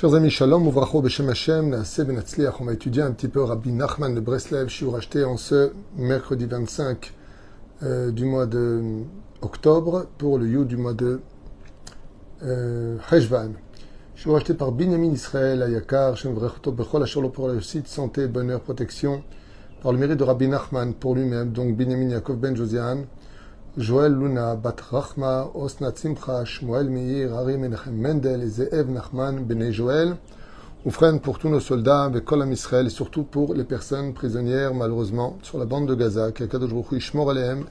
Chers amis, shalom, uvracho b'shem Hashem, naaseh v'natzliach. On va étudier un petit peu Rabbi Nachman de Breslev, shiur acheté en ce mercredi 25 du mois de octobre pour le Yud du mois de Cheshvan. Shiur acheté par Binyamin Israël Ayakar, Shem v'rechoto b'chol asher lo pour la réussite, santé, bonheur, protection, par le mérite de Rabbi Nachman pour lui-même, donc Binyamin Yaakov ben Josian, Joël Luna, Bat Rachma, Osnat Simcha, Shmuel Meir, Ari Menachem Mendel et Ze'ev Nachman, Bene Joël, Oufren pour tous nos soldats, avec Kolam Israël et surtout pour les personnes prisonnières, malheureusement, sur la bande de Gaza, qu'Akadosh Baruch Hu yishmor alehem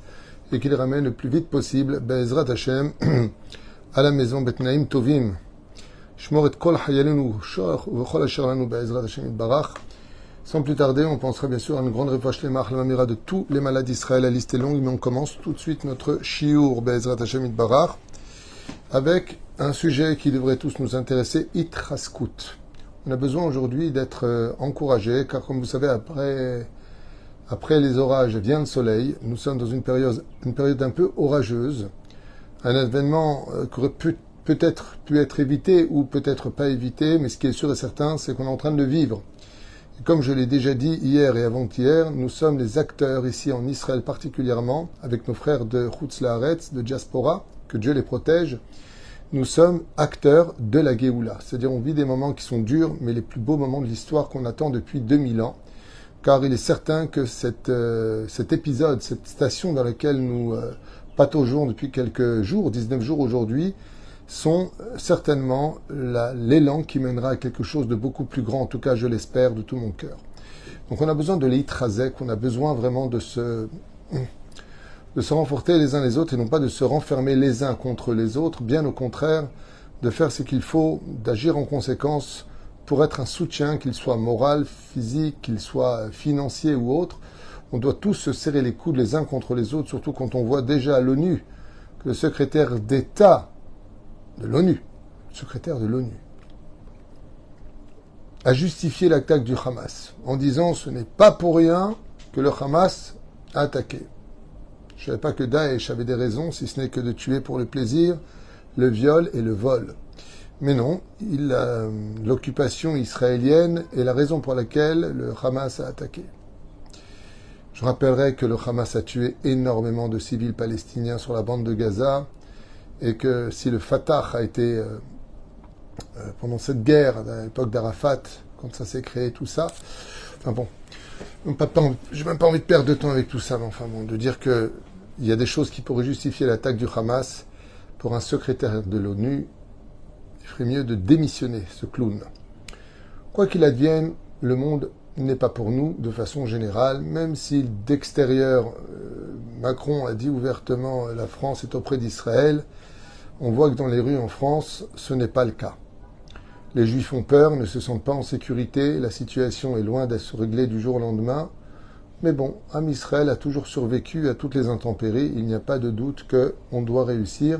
et qu'il les ramène le plus vite possible, Be'ezrat Hashem, à la maison Betnaim Tovim. Shmor et Kol Hayalinu, Shor, Uvechol Asher Lanu, Be'ezrat Hashem Itbarach. Sans plus tarder, on pensera bien sûr à une grande réfouach lemach, la mamira de tous les malades d'Israël. La liste est longue, mais on commence tout de suite notre shiur Be'ezrat Hashem Itbarach avec un sujet qui devrait tous nous intéresser, Itraskut. On a besoin aujourd'hui d'être encouragés, car comme vous savez, après les orages vient le soleil. Nous sommes dans une période un peu orageuse, un événement qui aurait peut-être pu être évité ou peut-être pas évité, mais ce qui est sûr et certain, c'est qu'on est en train de le vivre. Et comme je l'ai déjà dit hier et avant-hier, nous sommes les acteurs ici en Israël particulièrement, avec nos frères de Chutz La'aretz, de Diaspora, que Dieu les protège. Nous sommes acteurs de la Géoula. C'est-à-dire on vit des moments qui sont durs, mais les plus beaux moments de l'histoire qu'on attend depuis 2000 ans. Car il est certain que cet épisode, cette station dans laquelle nous pataugeons depuis quelques jours, 19 jours aujourd'hui, sont certainement l'élan qui mènera à quelque chose de beaucoup plus grand, en tout cas je l'espère de tout mon cœur. Donc on a besoin de l'itrazek, on a besoin vraiment de se renforcer les uns les autres et non pas de se renfermer les uns contre les autres, bien au contraire, de faire ce qu'il faut, d'agir en conséquence pour être un soutien, qu'il soit moral, physique, qu'il soit financier ou autre. On doit tous se serrer les coudes les uns contre les autres, surtout quand on voit déjà à l'ONU que le secrétaire d'État de l'ONU, secrétaire de l'ONU, a justifié l'attaque du Hamas en disant ce n'est pas pour rien que le Hamas a attaqué. Je ne savais pas que Daesh avait des raisons, si ce n'est que de tuer pour le plaisir, le viol et le vol. Mais non, l'occupation israélienne est la raison pour laquelle le Hamas a attaqué. Je rappellerai que le Hamas a tué énormément de civils palestiniens sur la bande de Gaza, et que si le Fatah a été, pendant cette guerre, à l'époque d'Arafat, quand ça s'est créé, tout ça, enfin bon, j'ai même pas envie de perdre de temps avec tout ça, mais enfin bon, de dire qu'il y a des choses qui pourraient justifier l'attaque du Hamas, pour un secrétaire de l'ONU, il ferait mieux de démissionner, ce clown. Quoi qu'il advienne, le monde n'est pas pour nous, de façon générale, même si d'extérieur, Macron a dit ouvertement la France est auprès d'Israël, on voit que dans les rues en France, ce n'est pas le cas. Les Juifs ont peur, ne se sentent pas en sécurité, la situation est loin d'être réglée du jour au lendemain. Mais bon, Am Israël a toujours survécu à toutes les intempéries, il n'y a pas de doute qu'on doit réussir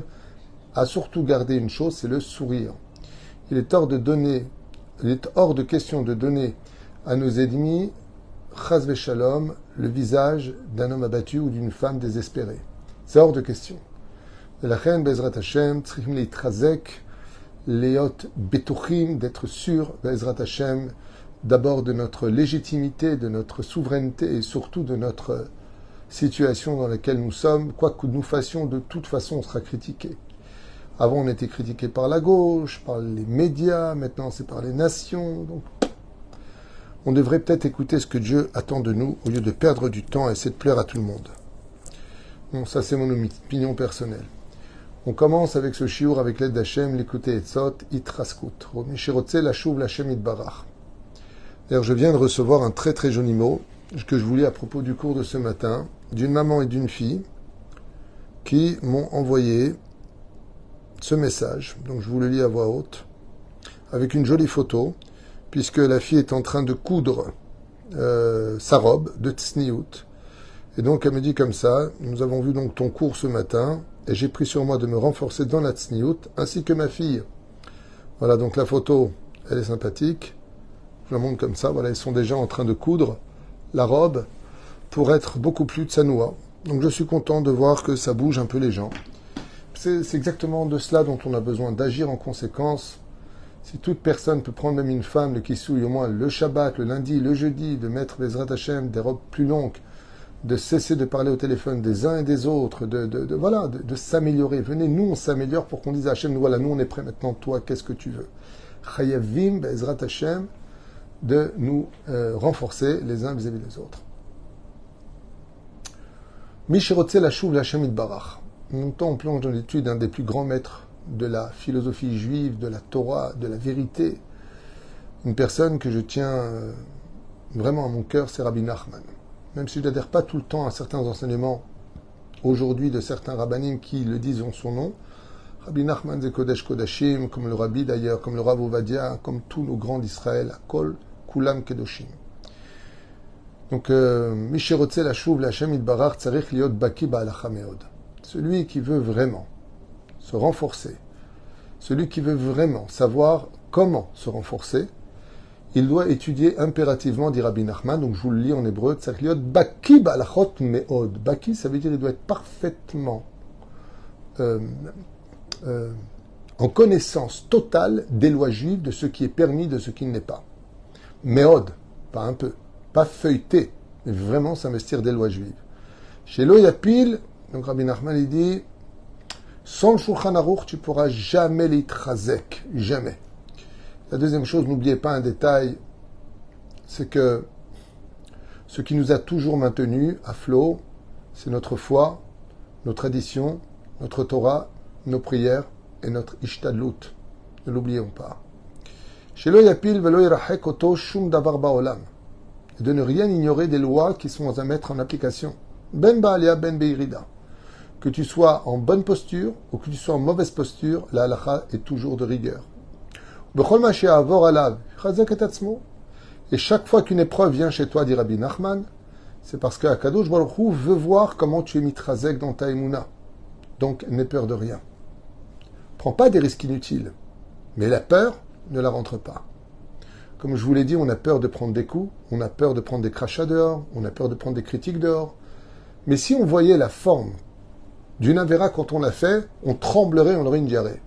à surtout garder une chose, c'est le sourire. Il est hors de question de donner à nos ennemis, chas v'shalom, le visage d'un homme abattu ou d'une femme désespérée. C'est hors de question. La reine Be'ezrat Hashem, tzrichim leitrazek, leot betuchim, d'être sûr, Be'ezrat Hashem, d'abord de notre légitimité, de notre souveraineté et surtout de notre situation dans laquelle nous sommes. Quoi que nous fassions, de toute façon, on sera critiqué. Avant, on était critiqué par la gauche, par les médias, maintenant c'est par les nations. Donc, on devrait peut-être écouter ce que Dieu attend de nous au lieu de perdre du temps et essayer de plaire à tout le monde. Bon, ça c'est mon opinion personnelle. On commence avec ce shiur avec l'aide d'Hachem, l'écouter etzot, itraskut. Mishirotze la shuv l'Hachem itbarach. D'ailleurs, je viens de recevoir un très très joli mot que je vous lis à propos du cours de ce matin, d'une maman et d'une fille qui m'ont envoyé ce message. Donc je vous le lis à voix haute, avec une jolie photo, puisque la fille est en train de coudre sa robe de tsniout. Et donc elle me dit comme ça, nous avons vu donc ton cours ce matin, et j'ai pris sur moi de me renforcer dans la tsniout, ainsi que ma fille. Voilà, donc la photo, elle est sympathique. Je la montre comme ça, voilà, ils sont déjà en train de coudre la robe pour être beaucoup plus tsanoua. Donc je suis content de voir que ça bouge un peu les gens. C'est exactement de cela dont on a besoin, d'agir en conséquence. Si toute personne peut prendre même une femme, le kissouille, au moins le Shabbat, le lundi, le jeudi, de mettre Bezrat Hashem, des robes plus longues, de cesser de parler au téléphone des uns et des autres, de s'améliorer. Venez, nous on s'améliore pour qu'on dise à Hashem, voilà, nous on est prêts maintenant, toi, qu'est-ce que tu veux? Chayavim, Bezrat Hashem, de nous renforcer les uns vis-à-vis des autres. Mishirotze la chouv la Hashem Itbarach. Longtemps on plonge dans l'étude d'un des plus grands maîtres de la philosophie juive, de la Torah, de la vérité. Une personne que je tiens vraiment à mon cœur, c'est Rabbi Nachman. Même si je n'adhère pas tout le temps à certains enseignements aujourd'hui de certains rabbanim qui le disent en son nom, Rabbi Nachman c'est Kodesh Kodashim, comme le Rabbi d'ailleurs, comme le Rav Ovadia, comme tous nos grands d'Israël, Kol Kulam Kedoshim. Donc, Mishirotze la chouv la Hashem Itbarach tzarich liot baki ba'alacha meod. Celui qui veut vraiment se renforcer, celui qui veut vraiment savoir comment se renforcer, il doit étudier impérativement, dit Rabbi Nachman, donc je vous le lis en hébreu, tzarich liot baki ba'alachot meod. Baki, ça veut dire qu'il doit être parfaitement en connaissance totale des lois juives, de ce qui est permis, de ce qui ne l'est pas. Meod, pas un peu, pas feuilleté, mais vraiment s'investir des lois juives. Chez l'Oyapil, donc Rabbi Nachman il dit, sans le Shulchan Aruch, tu ne pourras jamais l'itrazek, jamais. La deuxième chose, n'oubliez pas un détail, c'est que ce qui nous a toujours maintenus à flot, c'est notre foi, nos traditions, notre Torah, nos prières et notre ishtadlut. Ne l'oublions pas. Chez l'Oyapil, velo yirachek oto shum davar ba'olam. Et de ne rien ignorer des lois qui sont à mettre en application. Ben ba'alia, ben be'irida. Que tu sois en bonne posture ou que tu sois en mauvaise posture, la halacha est toujours de rigueur. Et chaque fois qu'une épreuve vient chez toi, dit Rabbi Nachman, c'est parce que Akadosh Baruch Hu veut voir comment tu es mitrazek dans ta émouna. Donc, n'aie peur de rien. Prends pas des risques inutiles. Mais la peur, ne la rentre pas. Comme je vous l'ai dit, on a peur de prendre des coups, on a peur de prendre des crachats dehors, on a peur de prendre des critiques dehors. Mais si on voyait la forme d'une avéra quand on l'a fait, on tremblerait, on aurait une diarrhée.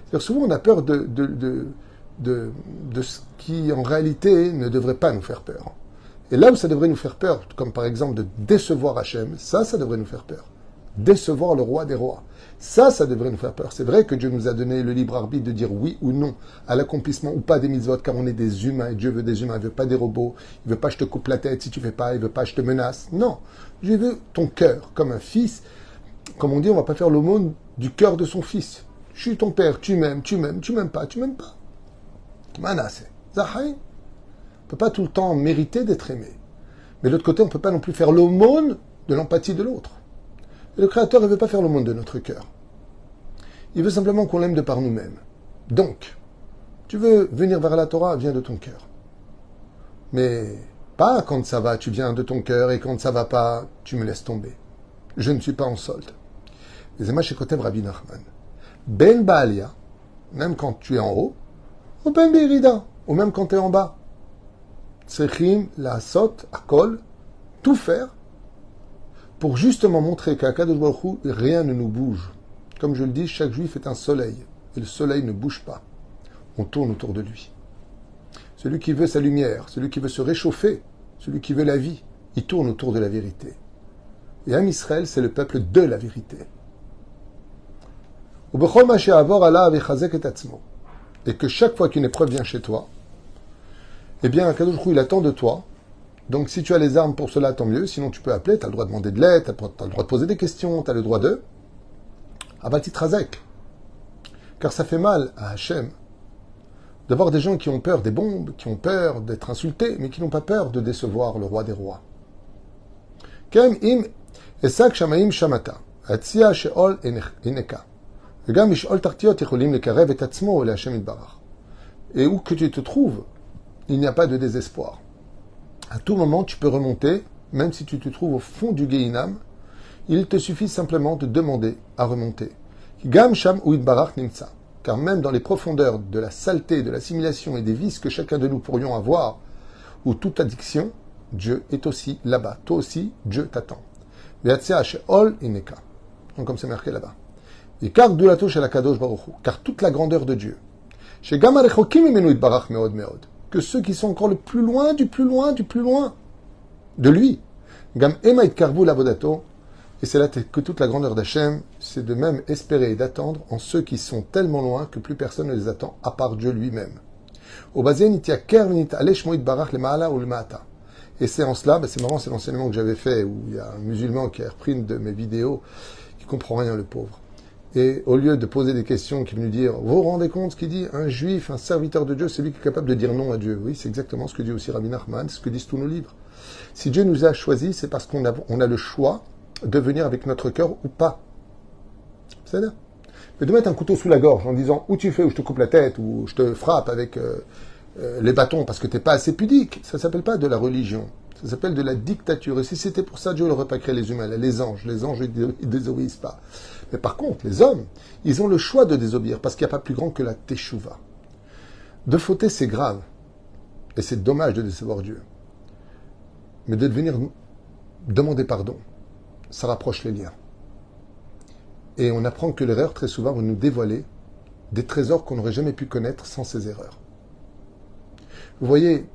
C'est-à-dire souvent on a peur de ce qui en réalité ne devrait pas nous faire peur. Et là où ça devrait nous faire peur, comme par exemple de décevoir Hachem, ça devrait nous faire peur. Décevoir le roi des rois. Ça devrait nous faire peur. C'est vrai que Dieu nous a donné le libre arbitre de dire oui ou non à l'accomplissement ou pas des mitzvot, car on est des humains et Dieu veut des humains. Il veut pas des robots. Il veut pas que je te coupe la tête si tu fais pas. Il veut pas que je te menace. Non. Dieu veut ton cœur comme un fils. Comme on dit, on va pas faire l'aumône du cœur de son fils. Je suis ton père. Tu m'aimes pas. Manasseh. Zahaï. On peut pas tout le temps mériter d'être aimé. Mais de l'autre côté, on peut pas non plus faire l'aumône de l'empathie de l'autre. Et le Créateur ne veut pas faire l'aumône de notre cœur. Il veut simplement qu'on l'aime de par nous-mêmes. Donc, tu veux venir vers la Torah, viens de ton cœur. Mais pas quand ça va, tu viens de ton cœur, et quand ça va pas, tu me laisses tomber. Je ne suis pas en solde. Les Zema Shekotev Rabbi Nachman. Ben Baalia, même quand tu es en haut, ou Ben Beirida, ou même quand tu es en bas. Tsechim, la sot, akol, tout faire pour justement montrer qu'à Kadosh Baruch Hu, rien ne nous bouge. Comme je le dis, chaque juif est un soleil, et le soleil ne bouge pas. On tourne autour de lui. Celui qui veut sa lumière, celui qui veut se réchauffer, celui qui veut la vie, il tourne autour de la vérité. Et Am Israël, c'est le peuple de la vérité. Et que chaque fois qu'une épreuve vient chez toi, eh bien, Kadosh Baruch Hu, il attend de toi. Donc, si tu as les armes pour cela, tant mieux. Sinon, tu peux appeler, tu as le droit de demander de l'aide, tu as le droit de poser des questions, tu as le droit de... Abatit Razek. Car ça fait mal à Hachem d'avoir des gens qui ont peur des bombes, qui ont peur d'être insultés, mais qui n'ont pas peur de décevoir le roi des rois. Kem im esak shamaim shamata, atzia sheol ineka. Vegam mishol tartiot yicholim lekarev et atzmo le Hachem itbarach. Et où que tu te trouves, il n'y a pas de désespoir. À tout moment, tu peux remonter, même si tu te trouves au fond du Gehinam, il te suffit simplement de demander à remonter. Gam sham ou itbarach nimtsa. Car même dans les profondeurs de la saleté, de l'assimilation et des vices que chacun de nous pourrions avoir, ou toute addiction, Dieu est aussi là-bas. Toi aussi, Dieu t'attend. Donc comme c'est marqué là-bas. Car toute la grandeur de Dieu, Chez Gam Arechokim Imenu Itbarach Meod Meod. Que ceux qui sont encore le plus loin, du plus loin, du plus loin de lui. Gam Ema Itkarvu Lavodato. Et c'est là que toute la grandeur d'Hachem, c'est de même espérer et d'attendre en ceux qui sont tellement loin que plus personne ne les attend à part Dieu lui-même. Et c'est en cela, c'est marrant, c'est l'enseignement que j'avais fait, où il y a un musulman qui a repris une de mes vidéos, qui comprend rien, le pauvre. Et au lieu de poser des questions, qui est venu dire, vous vous rendez compte ce qu'il dit, un juif, un serviteur de Dieu, c'est lui qui est capable de dire non à Dieu. Oui, c'est exactement ce que dit aussi Rabbi Nachman, c'est ce que disent tous nos livres. Si Dieu nous a choisis, c'est parce qu'on a le choix de venir avec notre cœur ou pas. C'est ça. Mais de mettre un couteau sous la gorge en disant ou tu fais ou je te coupe la tête ou je te frappe avec les bâtons parce que t'es pas assez pudique, ça s'appelle pas de la religion, ça s'appelle de la dictature. Et si c'était pour ça, Dieu n'aurait pas créé les humains, les anges ils désobéissent pas. Mais par contre, les hommes, ils ont le choix de désobéir parce qu'il n'y a pas plus grand que la teshuva. De fauter, c'est grave et c'est dommage de décevoir Dieu. Mais de venir demander pardon, ça rapproche les liens. Et on apprend que l'erreur, très souvent, va nous dévoiler des trésors qu'on n'aurait jamais pu connaître sans ces erreurs. Vous voyez,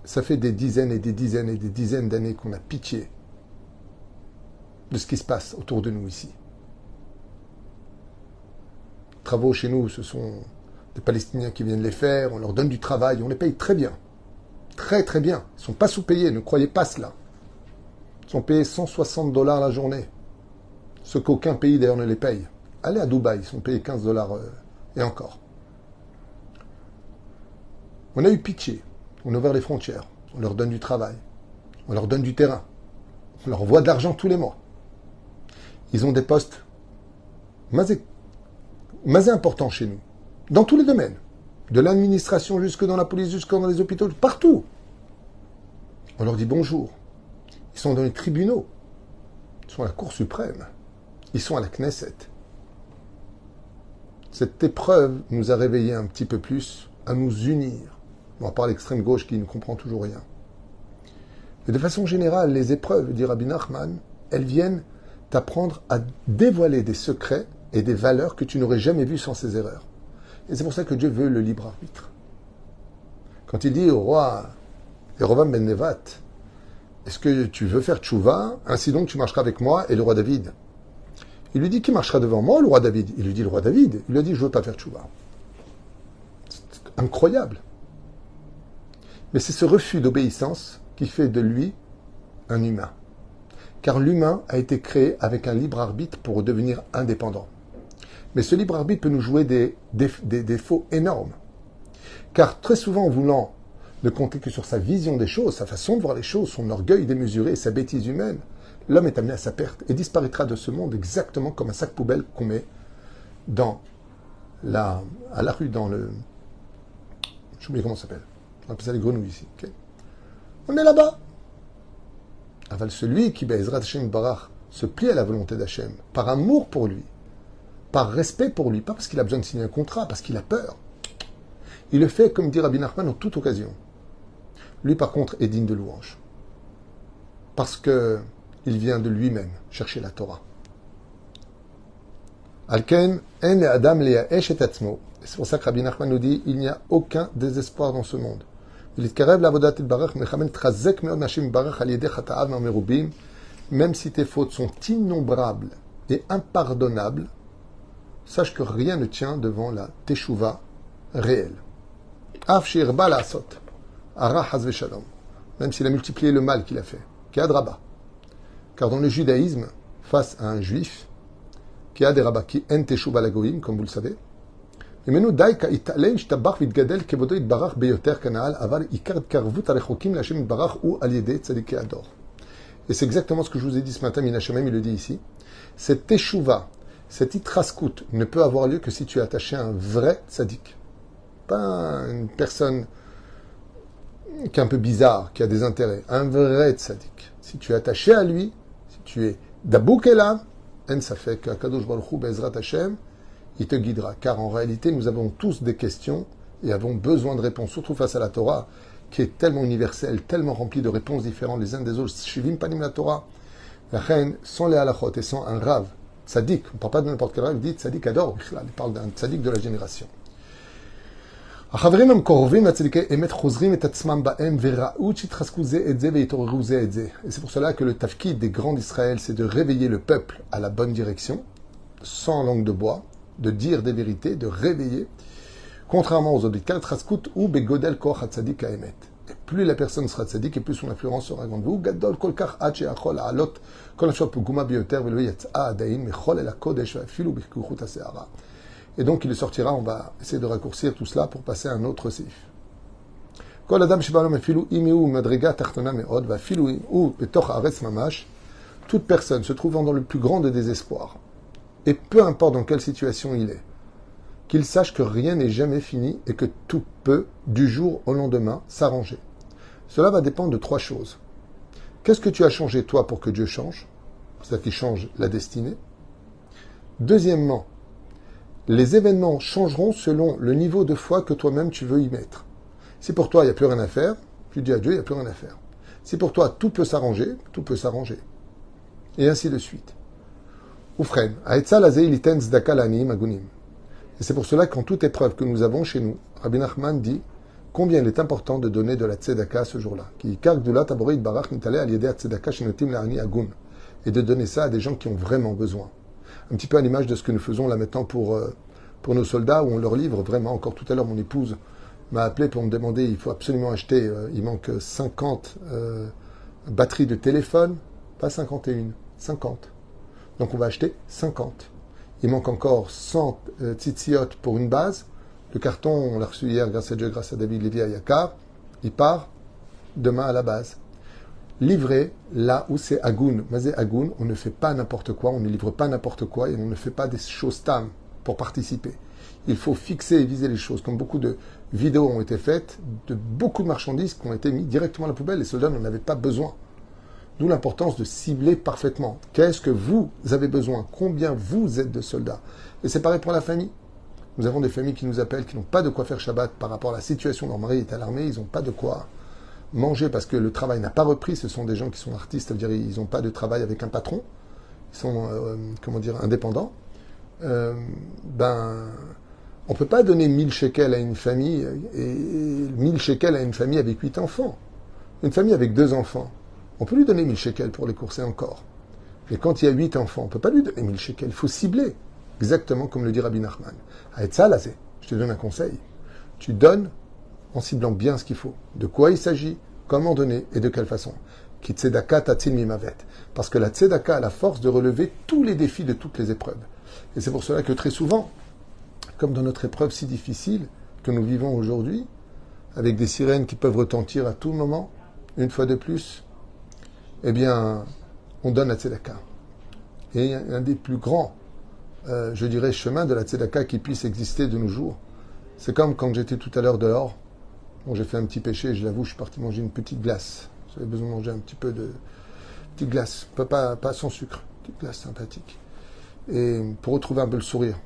ça fait des dizaines et des dizaines et des dizaines d'années qu'on a pitié de ce qui se passe autour de nous ici. Les travaux chez nous, ce sont des Palestiniens qui viennent les faire, on leur donne du travail, on les paye très bien. Très très bien. Ils ne sont pas sous-payés, ne croyez pas cela. Ils sont payés $160 la journée. Ce qu'aucun pays d'ailleurs ne les paye. Allez à Dubaï, ils sont payés $15 et encore. On a eu pitié. On a ouvert les frontières. On leur donne du travail. On leur donne du terrain. On leur envoie de l'argent tous les mois. Ils ont des postes masés importants chez nous. Dans tous les domaines. De l'administration jusque dans la police, jusque dans les hôpitaux, partout. On leur dit bonjour. Ils sont dans les tribunaux. Ils sont à la Cour suprême. Ils sont à la Knesset. Cette épreuve nous a réveillés un petit peu plus à nous unir. On va parler l'extrême gauche qui ne comprend toujours rien. Mais de façon générale, les épreuves, dit Rabbi Nachman, elles viennent t'apprendre à dévoiler des secrets et des valeurs que tu n'aurais jamais vues sans ces erreurs. Et c'est pour ça que Dieu veut le libre arbitre. Quand il dit au roi Yerovam ben Nevat, est-ce que tu veux faire tchouva, ainsi donc tu marcheras avec moi et le roi David? Il lui dit, qui marchera devant moi, le roi David? Il lui dit, le roi David. Il lui a dit, je ne veux pas faire tchouva. C'est incroyable. Mais c'est ce refus d'obéissance qui fait de lui un humain. Car l'humain a été créé avec un libre arbitre pour devenir indépendant. Mais ce libre arbitre peut nous jouer des défauts énormes. Car très souvent, en voulant ne compter que sur sa vision des choses, sa façon de voir les choses, son orgueil démesuré et sa bêtise humaine, l'homme est amené à sa perte et disparaîtra de ce monde exactement comme un sac poubelle qu'on met à la rue, dans le... Je oublié comment ça s'appelle. On appelle ça les grenouilles ici. Okay, on est là-bas. Aval celui qui, Be'ezrat Hashem Barach, se plie à la volonté d'Hachem, par amour pour lui, par respect pour lui, pas parce qu'il a besoin de signer un contrat, parce qu'il a peur. Il le fait, comme dit Rabbi Nachman, en toute occasion. Lui, par contre, est digne de louange. Parce que il vient de lui-même chercher la Torah. Alken, en le Adam le'aesh et atzmo. C'est pour ça que Rabbi Nachman nous dit, il n'y a aucun désespoir dans ce monde. Même si tes fautes sont innombrables et impardonnables, sache que rien ne tient devant la teshuva réelle. Même s'il a multiplié le mal qu'il a fait. Car dans le judaïsme, face à un juif, qui a des rabbins qui en teshuva lagoïm, comme vous le savez, et c'est exactement ce que je vous ai dit ce matin, Minashamem, il le dit ici. Cette teshuva, cette itraskut ne peut avoir lieu que si tu es attaché à un vrai tzaddik. Pas une personne qui est un peu bizarre, qui a des intérêts. Un vrai tzaddik. Si tu es attaché à lui, si tu es dabouk elam, en safek, kadosh baruch hu be'ezrat Hashem, il te guidera. Car en réalité, nous avons tous des questions et avons besoin de réponses, surtout face à la Torah, qui est tellement universelle, tellement remplie de réponses différentes les uns des autres. Shivim panim la Torah. La reine, sans les halachot et sans un rav, tzaddik, on ne parle pas de n'importe quel rav, il dit tzaddik adore, il parle d'un tzaddik de la génération. החברים המקורבים לצדיקי אמת חוזרים את עצמם בהם וראו שהתחזקו זה את זה והתעוררו זה את זה. Et c'est pour cela que le tafkid des grands d'Israël, c'est de réveiller le peuple à la bonne direction, sans langue de bois, de dire des vérités, de réveiller, contrairement aux autres cas, tchaskut ou begodel koch hatzadik haemet. Et plus la personne sera tzadik, et plus son influence sera grande. Vous gadol kol kach ad she'achol alot kol nafshot puguma bioter velo yatsa adaim mechol el hakodesh vafilu b'kuchut hase'ara. Et donc il le sortira, on va essayer de raccourcir tout cela pour passer à un autre sif. Kol adam shebalom afilu imiu madriga tachtona me'od vafilu ou betoch haaretz mamash. Toute personne se trouvant dans le plus grand des désespoirs, et peu importe dans quelle situation il est, qu'il sache que rien n'est jamais fini et que tout peut, du jour au lendemain, s'arranger. Cela va dépendre de trois choses. Qu'est-ce que tu as changé, toi, pour que Dieu change? C'est-à-dire qu'il change la destinée. Deuxièmement, les événements changeront selon le niveau de foi que toi-même tu veux y mettre. Si pour toi, il n'y a plus rien à faire, tu dis à Dieu, il n'y a plus rien à faire. Si pour toi, tout peut s'arranger, tout peut s'arranger. Et ainsi de suite. Oufren, Aetzal Azei Liten Zdaka Lani Magunim. Et c'est pour cela qu'en toute épreuve que nous avons chez nous, Rabbi Nachman dit combien il est important de donner de la tzedaka ce jour-là. Et de donner ça à des gens qui ont vraiment besoin. Un petit peu à l'image de ce que nous faisons là maintenant pour nos soldats, où on leur livre vraiment. Encore tout à l'heure, mon épouse m'a appelé pour me demander, il faut absolument acheter, il manque 50 batteries de téléphone, pas 51, 50. Donc on va acheter 50. Il manque encore 100 tzitziot pour une base. Le carton, on l'a reçu hier, grâce à Dieu, grâce à David Lévy à Yakar. Il part demain à la base. Livré là où c'est Agoun. Mazé Agoun, on ne fait pas n'importe quoi, on ne livre pas n'importe quoi et on ne fait pas des choses tam pour participer. Il faut fixer et viser les choses. Comme beaucoup de vidéos ont été faites, de beaucoup de marchandises qui ont été mis directement à la poubelle. Les soldats n'en avaient pas besoin. D'où l'importance de cibler parfaitement. Qu'est-ce que vous avez besoin? Combien vous êtes de soldats? Et c'est pareil pour la famille. Nous avons des familles qui nous appellent, qui n'ont pas de quoi faire Shabbat par rapport à la situation. Leur mari est à l'armée, ils n'ont pas de quoi manger parce que le travail n'a pas repris. Ce sont des gens qui sont artistes, c'est-à-dire ils n'ont pas de travail avec un patron. Ils sont, indépendants. On ne peut pas donner 1000 shekels à une famille et 1000 shekels à une famille avec 8 enfants. Une famille avec 2 enfants. On peut lui donner 1000 shekels pour les courser encore. Mais quand il y a 8 enfants, on ne peut pas lui donner 1000 shekels. Il faut cibler. Exactement comme le dit Rabbi Nachman. Aetzalazé, je te donne un conseil. Tu donnes en ciblant bien ce qu'il faut. De quoi il s'agit, comment donner et de quelle façon. Ki tzedaka tatzil mimavet. Parce que la tzedaka a la force de relever tous les défis de toutes les épreuves. Et c'est pour cela que très souvent, comme dans notre épreuve si difficile que nous vivons aujourd'hui, avec des sirènes qui peuvent retentir à tout moment, une fois de plus, eh bien, on donne la tzedaka. Et un des plus grands, chemins de la tzedaka qui puisse exister de nos jours. C'est comme quand j'étais tout à l'heure dehors. Bon, j'ai fait un petit péché, je l'avoue, je suis parti manger une petite glace. J'avais besoin de manger un petit peu de petite glace, pas sans sucre, petite glace sympathique. Et pour retrouver un peu le sourire,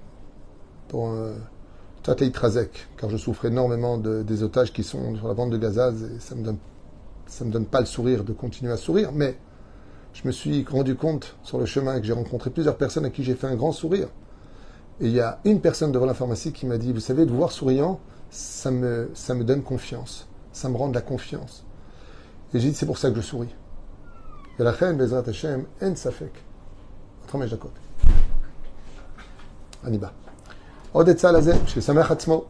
pour Tatei Trazek, car je souffre énormément des otages qui sont sur la bande de Gaza, et ça me donne pas le sourire de continuer à sourire, mais je me suis rendu compte sur le chemin que j'ai rencontré plusieurs personnes à qui j'ai fait un grand sourire. Et il y a une personne devant la pharmacie qui m'a dit, vous savez, de vous voir souriant, ça me donne confiance, ça me rend de la confiance. Et j'ai dit, c'est pour ça que je souris. Et la reine, Bezrat Hashem, en safek. Atramej dakot. Aniba. Odetzal azeh, chez Samech Atzmo.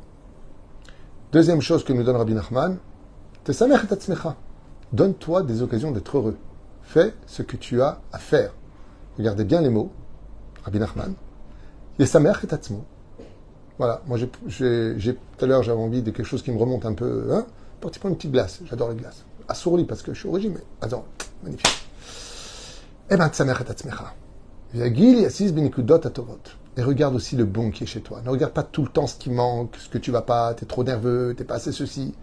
Deuxième chose que nous donne Rabbi Nachman, te Samech Atzmecha. Donne-toi des occasions d'être heureux. Fais ce que tu as à faire. Regardez bien les mots. Rabbi Nachman. Yesamech et Atzmo. Voilà, moi tout à l'heure j'avais envie de quelque chose qui me remonte un peu, pratiquement une petite glace, j'adore les glaces. Assourli parce que je suis au régime, mais attends, magnifique. Eh ben, Tsamech et Atzmecha. Yagil Yassis Benikudot Atovot. Et regarde aussi le bon qui est chez toi. Ne regarde pas tout le temps ce qui manque, ce que tu vas pas, t'es trop nerveux, t'es pas assez ceci,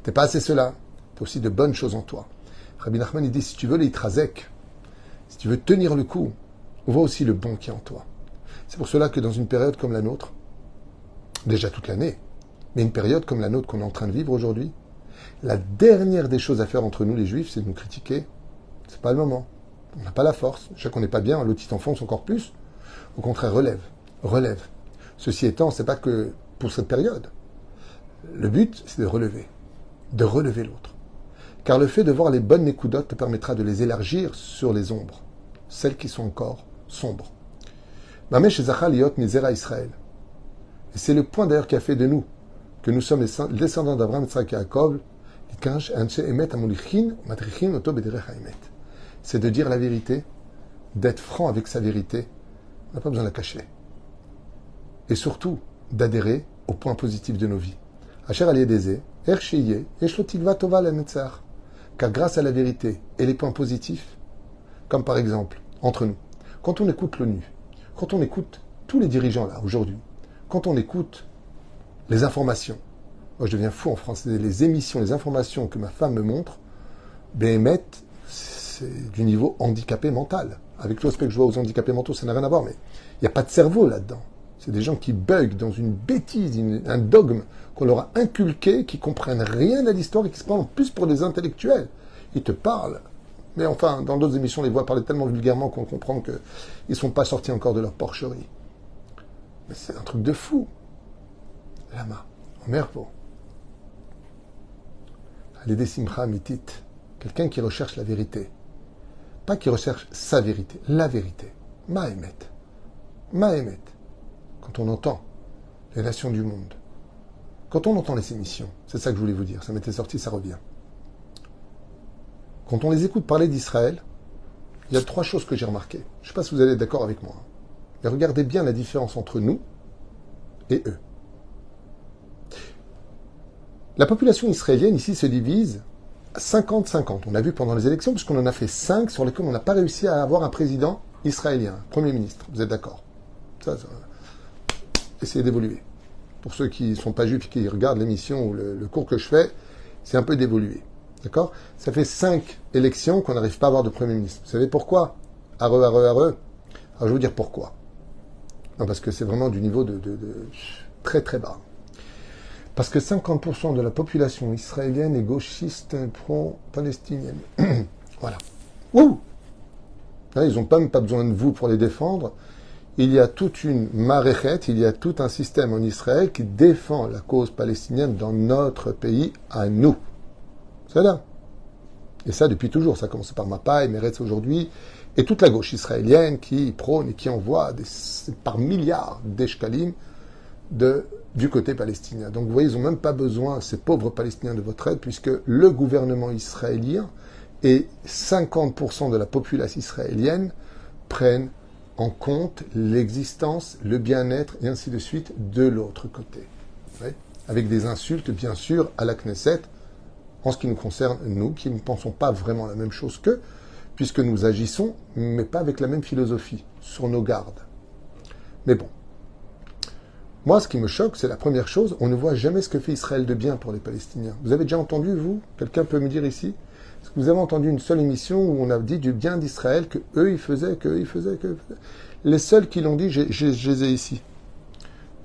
t'es pas assez cela. T'as aussi de bonnes choses en toi. Rabbi Nachman il dit, si tu veux les trazek, si tu veux tenir le coup, vois aussi le bon qui est en toi. C'est pour cela que dans une période comme la nôtre, déjà toute l'année, mais une période comme la nôtre qu'on est en train de vivre aujourd'hui, la dernière des choses à faire entre nous les juifs, c'est de nous critiquer. C'est pas le moment. On n'a pas la force. Je sais qu'on n'est pas bien, l'autre il t'enfonce encore plus. Au contraire, relève. Ceci étant, c'est pas que pour cette période. Le but, c'est de relever l'autre. Car le fait de voir les bonnes nékoudotes te permettra de les élargir sur les ombres, celles qui sont encore sombres. Mamesh Zachal Yot Mizera Israël. Et c'est le point d'ailleurs qui a fait de nous que nous sommes les descendants d'Abraham, Yitzhak et Yaakov. C'est de dire la vérité, d'être franc avec sa vérité. On n'a pas besoin de la cacher. Et surtout, d'adhérer aux points positifs de nos vies. Car grâce à la vérité et les points positifs, comme par exemple, entre nous, quand on écoute l'ONU, quand on écoute tous les dirigeants là, aujourd'hui, quand on écoute les informations, moi je deviens fou en France, les émissions, les informations que ma femme me montre, BMET, c'est du niveau handicapé mental. Avec tout respect que je vois aux handicapés mentaux, ça n'a rien à voir, mais il n'y a pas de cerveau là-dedans. C'est des gens qui buguent dans une bêtise, un dogme qu'on leur a inculqué, qui comprennent rien à l'histoire et qui se prennent en plus pour des intellectuels. Ils te parlent. Mais enfin, dans d'autres émissions, on les voit parler tellement vulgairement qu'on comprend qu'ils ne sont pas sortis encore de leur porcherie. Mais c'est un truc de fou. Lama, en mervo. Alidé simcha mitit. Quelqu'un qui recherche la vérité. Pas qui recherche sa vérité, la vérité. Mahémet. Mahémet. Quand on entend les nations du monde, quand on entend les émissions, c'est ça que je voulais vous dire, ça m'était sorti, ça revient. Quand on les écoute parler d'Israël, il y a 3 choses que j'ai remarquées. Je ne sais pas si vous allez être d'accord avec moi. Mais regardez bien la différence entre nous et eux. La population israélienne ici se divise à 50-50. On a vu pendant les élections, puisqu'on en a fait 5 sur lesquels on n'a pas réussi à avoir un président israélien, Premier ministre. Vous êtes d'accord? Ça, essayez d'évoluer. Pour ceux qui ne sont pas juifs et qui regardent l'émission ou le cours que je fais, c'est un peu d'évoluer. D'accord? Ça fait 5 élections qu'on n'arrive pas à avoir de Premier ministre. Vous savez pourquoi? Areux. Alors je vais vous dire pourquoi. Non, parce que c'est vraiment du niveau de très très bas. Parce que 50% de la population israélienne est gauchiste pro-palestinienne. Voilà. Ouh! Là, ils n'ont même pas besoin de vous pour les défendre. Il y a toute une maréchette, il y a tout un système en Israël qui défend la cause palestinienne dans notre pays à nous. C'est là. Et ça depuis toujours. Ça a commencé par Mapai, Meretz aujourd'hui, et toute la gauche israélienne qui prône et qui envoie par milliards d'eshkalim du côté palestinien. Donc vous voyez, ils n'ont même pas besoin, ces pauvres Palestiniens, de votre aide, puisque le gouvernement israélien et 50% de la population israélienne prennent en compte l'existence, le bien-être et ainsi de suite de l'autre côté. Oui, avec des insultes, bien sûr, à la Knesset, en ce qui nous concerne, nous, qui ne pensons pas vraiment la même chose qu'eux, puisque nous agissons, mais pas avec la même philosophie, sur nos gardes. Mais bon. Moi, ce qui me choque, c'est la première chose, on ne voit jamais ce que fait Israël de bien pour les Palestiniens. Vous avez déjà entendu, vous? Quelqu'un peut me dire ici? Est-ce que vous avez entendu une seule émission où on a dit du bien d'Israël, que eux ils faisaient. Les seuls qui l'ont dit, je les ai ici.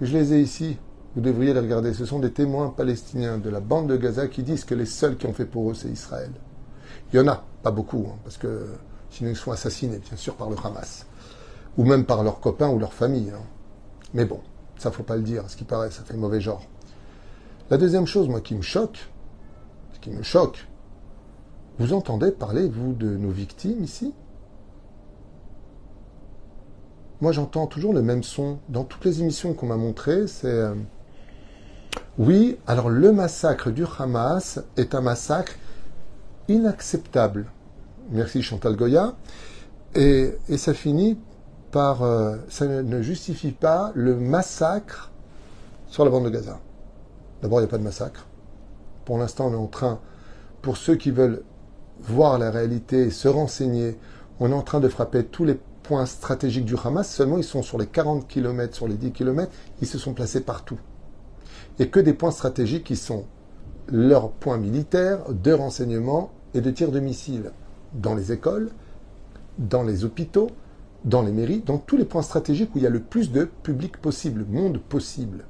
Je les ai ici. Vous devriez les regarder. Ce sont des témoins palestiniens de la bande de Gaza qui disent que les seuls qui ont fait pour eux, c'est Israël. Il y en a, pas beaucoup, hein, parce que sinon ils sont assassinés, bien sûr, par le Hamas. Ou même par leurs copains ou leur famille. Hein. Mais bon, ça faut pas le dire, ce qui paraît, ça fait mauvais genre. La deuxième chose, moi, qui me choque, vous entendez parler, vous, de nos victimes ici? Moi, j'entends toujours le même son. Dans toutes les émissions qu'on m'a montrées, c'est... oui, alors le massacre du Hamas est un massacre inacceptable. Merci Chantal Goya. Et ça finit par... ça ne justifie pas le massacre sur la bande de Gaza. D'abord, il n'y a pas de massacre. Pour l'instant, on est en train, pour ceux qui veulent voir la réalité, se renseigner, on est en train de frapper tous les points stratégiques du Hamas. Seulement, ils sont sur les 40 km, sur les 10 km, ils se sont placés partout. Et que des points stratégiques qui sont leurs points militaires, de renseignement et de tir de missiles dans les écoles, dans les hôpitaux, dans les mairies, dans tous les points stratégiques où il y a le plus de public possible, monde possible.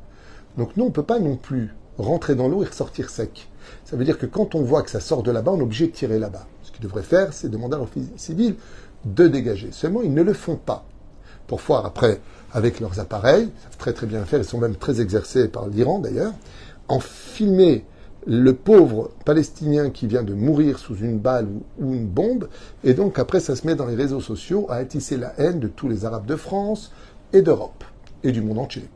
Donc nous, on ne peut pas non plus rentrer dans l'eau et ressortir sec. Ça veut dire que quand on voit que ça sort de là-bas, on est obligé de tirer là-bas. Ce qu'ils devraient faire, c'est demander à l'office civil de dégager. Seulement, ils ne le font pas. Pour voir après, avec leurs appareils, ils savent très très bien le faire, ils sont même très exercés par l'Iran d'ailleurs, en filmer le pauvre Palestinien qui vient de mourir sous une balle ou une bombe, et donc après ça se met dans les réseaux sociaux à attisser la haine de tous les Arabes de France et d'Europe et du monde entier.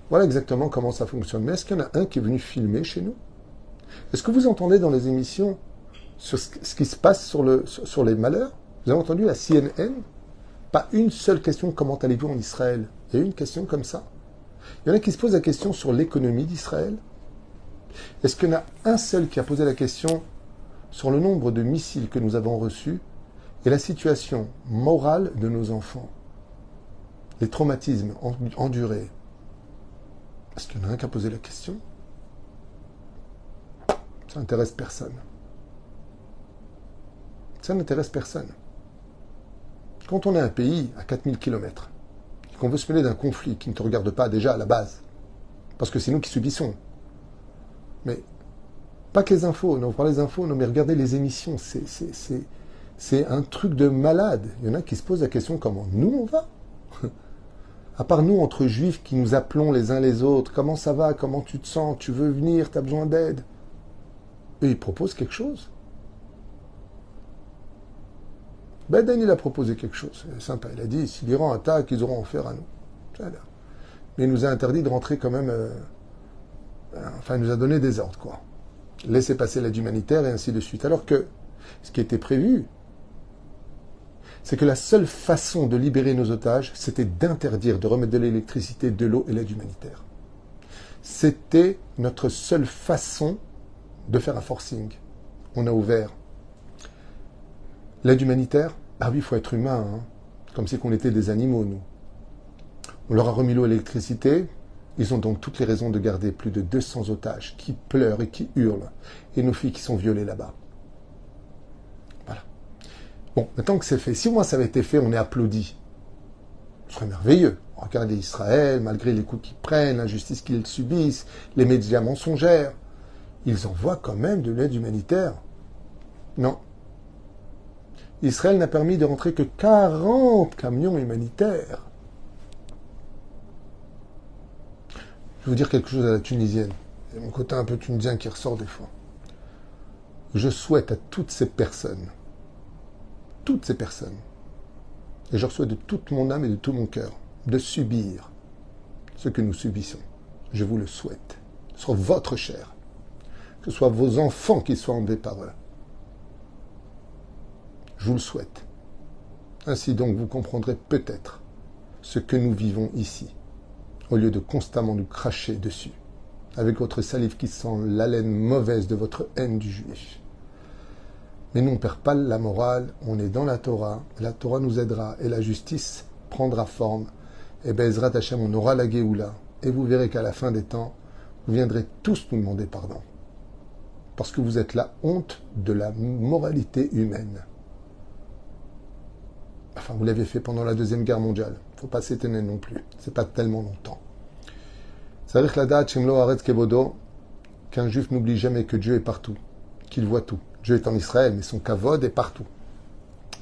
Voilà exactement comment ça fonctionne. Mais est-ce qu'il y en a un qui est venu filmer chez nous? Est-ce que vous entendez dans les émissions sur ce qui se passe sur les malheurs? Vous avez entendu la CNN? Pas une seule question, comment allez-vous en Israël? Il y a eu une question comme ça. Il y en a qui se posent la question sur l'économie d'Israël. Est-ce qu'il y en a un seul qui a posé la question sur le nombre de missiles que nous avons reçus et la situation morale de nos enfants? Les traumatismes endurés. Est-ce qu'il y en a un qui a posé la question? Ça n'intéresse personne. Ça n'intéresse personne. Quand on est un pays à 4000 km, et qu'on veut se mêler d'un conflit qui ne te regarde pas déjà à la base, parce que c'est nous qui subissons, mais pas que les infos, non, pas les infos, non, mais regardez les émissions, c'est un truc de malade. Il y en a qui se posent la question comment nous on va? À part nous, entre juifs qui nous appelons les uns les autres, comment ça va, comment tu te sens, tu veux venir, tu as besoin d'aide. Et ils proposent quelque chose. Biden, il a proposé quelque chose. C'est sympa. Il a dit, si l'Iran attaque, ils auront affaire à nous. Mais il nous a interdit de rentrer quand même... il nous a donné des ordres, quoi. Laissez passer l'aide humanitaire et ainsi de suite. Alors que ce qui était prévu, c'est que la seule façon de libérer nos otages, c'était d'interdire de remettre de l'électricité, de l'eau et l'aide humanitaire. C'était notre seule façon de faire un forcing. On a ouvert. L'aide humanitaire, ah oui, il faut être humain, hein. Comme si on était des animaux, nous. On leur a remis l'eau et l'électricité. Ils ont donc toutes les raisons de garder plus de 200 otages qui pleurent et qui hurlent. Et nos filles qui sont violées là-bas. Voilà. Bon, maintenant que c'est fait, si au moins ça avait été fait, on est applaudi. Ce serait merveilleux. Regardez Israël, malgré les coups qu'ils prennent, l'injustice qu'ils subissent, les médias mensongères, ils envoient quand même de l'aide humanitaire. Non. Israël n'a permis de rentrer que 40 camions humanitaires. Je vais vous dire quelque chose à la tunisienne. Il y a mon côté un peu tunisien qui ressort des fois. Je souhaite à toutes ces personnes, et je souhaite de toute mon âme et de tout mon cœur, de subir ce que nous subissons. Je vous le souhaite. Sur votre chair. Que ce soit vos enfants qui soient enlevés par eux. Je vous le souhaite. Ainsi donc, vous comprendrez peut-être ce que nous vivons ici, au lieu de constamment nous cracher dessus, avec votre salive qui sent l'haleine mauvaise de votre haine du juif. Mais nous, on ne perd pas la morale, on est dans la Torah nous aidera, et la justice prendra forme, et Bezrat Hashem, on aura la Géoula, et vous verrez qu'à la fin des temps, vous viendrez tous nous demander pardon. Parce que vous êtes la honte de la moralité humaine. Enfin, vous l'avez fait pendant la Deuxième Guerre mondiale. Il ne faut pas s'étonner non plus. C'est pas tellement longtemps. Sarich Ladat Shemlo Aretz Kebodo, qu'un juif n'oublie jamais que Dieu est partout, qu'il voit tout. Dieu est en Israël, mais son kavod est partout.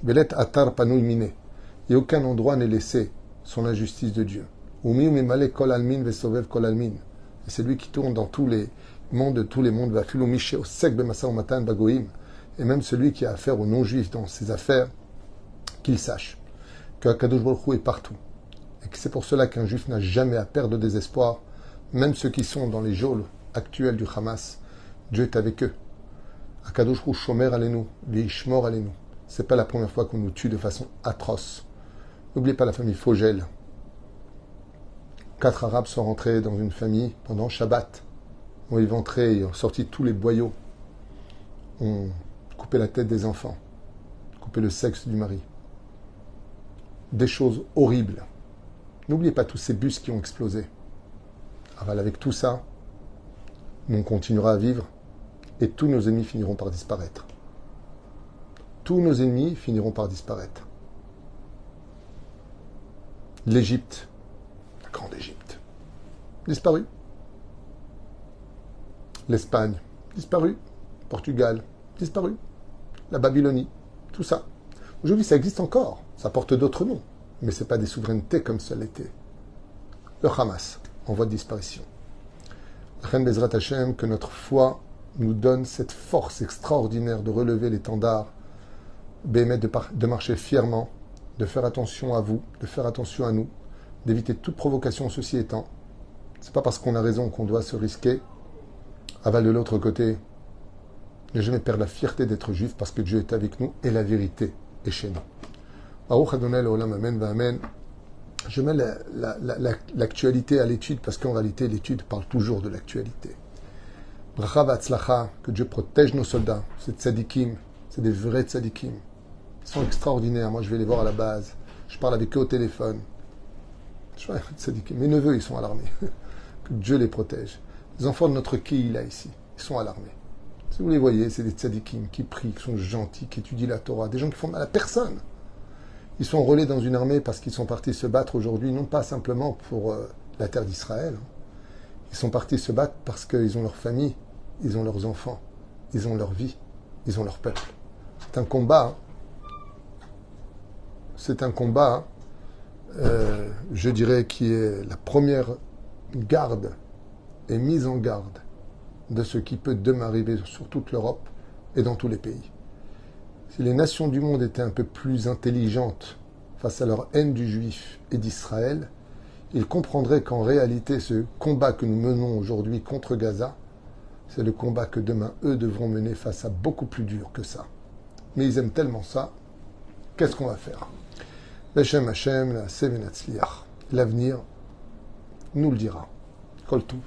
Belet Atar Panouy Mine. Et aucun endroit n'est laissé son injustice de Dieu. Umi Umimale Kol Almin Vesovev Kol Almin. Et c'est lui qui tourne dans tous les mondes, va Filu Mishe Osek Bemasa Umatan Bagoim. Et même celui qui a affaire aux non-juifs dans ses affaires, qu'il sache que Akadosh Baruch Hu est partout. Et que c'est pour cela qu'un juif n'a jamais à perdre des espoirs, même ceux qui sont dans les geôles actuelles du Hamas. Dieu est avec eux. Akadosh Baruch Hu shomer alenu, v'yishmor alenu. C'est pas la première fois qu'on nous tue de façon atroce. N'oubliez pas la famille Fogel. 4 Arabes sont rentrés dans une famille pendant Shabbat. Ont éventré et ont sorti tous les boyaux. Ont coupé la tête des enfants. Coupé le sexe du mari. Des choses horribles. N'oubliez pas tous ces bus qui ont explosé. Alors avec tout ça, nous on continuera à vivre et tous nos ennemis finiront par disparaître. Tous nos ennemis finiront par disparaître. L'Égypte, la grande Égypte, disparue. L'Espagne, disparue. Portugal, disparu. La Babylonie, tout ça. Aujourd'hui, ça existe encore. Ça porte d'autres noms. Mais ce n'est pas des souverainetés comme ça l'était. Le Hamas, en voie de disparition. Chen Bezrat Hashem, que notre foi nous donne cette force extraordinaire de relever l'étendard, de marcher fièrement, de faire attention à vous, de faire attention à nous, d'éviter toute provocation. Ceci étant, c'est pas parce qu'on a raison qu'on doit se risquer. Aval de l'autre côté, ne jamais perdre la fierté d'être juif parce que Dieu est avec nous et la vérité est chez nous. Baruch Adonai Leolam, Amen, Amen. Je mets l'actualité à l'étude parce qu'en réalité, l'étude parle toujours de l'actualité. Bracha v'atzlacha, que Dieu protège nos soldats. C'est tzadikim, c'est des vrais tzadikim. Ils sont extraordinaires. Moi, je vais les voir à la base. Je parle avec eux au téléphone. Je vois tzadikim. Mes neveux, ils sont à l'armée. Que Dieu les protège. Les enfants de notre Kei, là, ici, ils sont à l'armée. Si vous les voyez, c'est des tzadikim qui prient, qui sont gentils, qui étudient la Torah. Des gens qui font mal à personne. Ils sont relais dans une armée parce qu'ils sont partis se battre aujourd'hui, non pas simplement pour la terre d'Israël. Ils sont partis se battre parce qu'ils ont leur famille, ils ont leurs enfants, ils ont leur vie, ils ont leur peuple. C'est un combat. C'est un combat, je dirais, qui est la première garde et mise en garde de ce qui peut demain arriver sur toute l'Europe et dans tous les pays. Si les nations du monde étaient un peu plus intelligentes face à leur haine du juif et d'Israël, ils comprendraient qu'en réalité, ce combat que nous menons aujourd'hui contre Gaza, c'est le combat que demain, eux devront mener face à beaucoup plus dur que ça. Mais ils aiment tellement ça, qu'est-ce qu'on va faire? L'Hashem Hashem, la Sevenatzliach. L'avenir nous le dira. Kol Tov.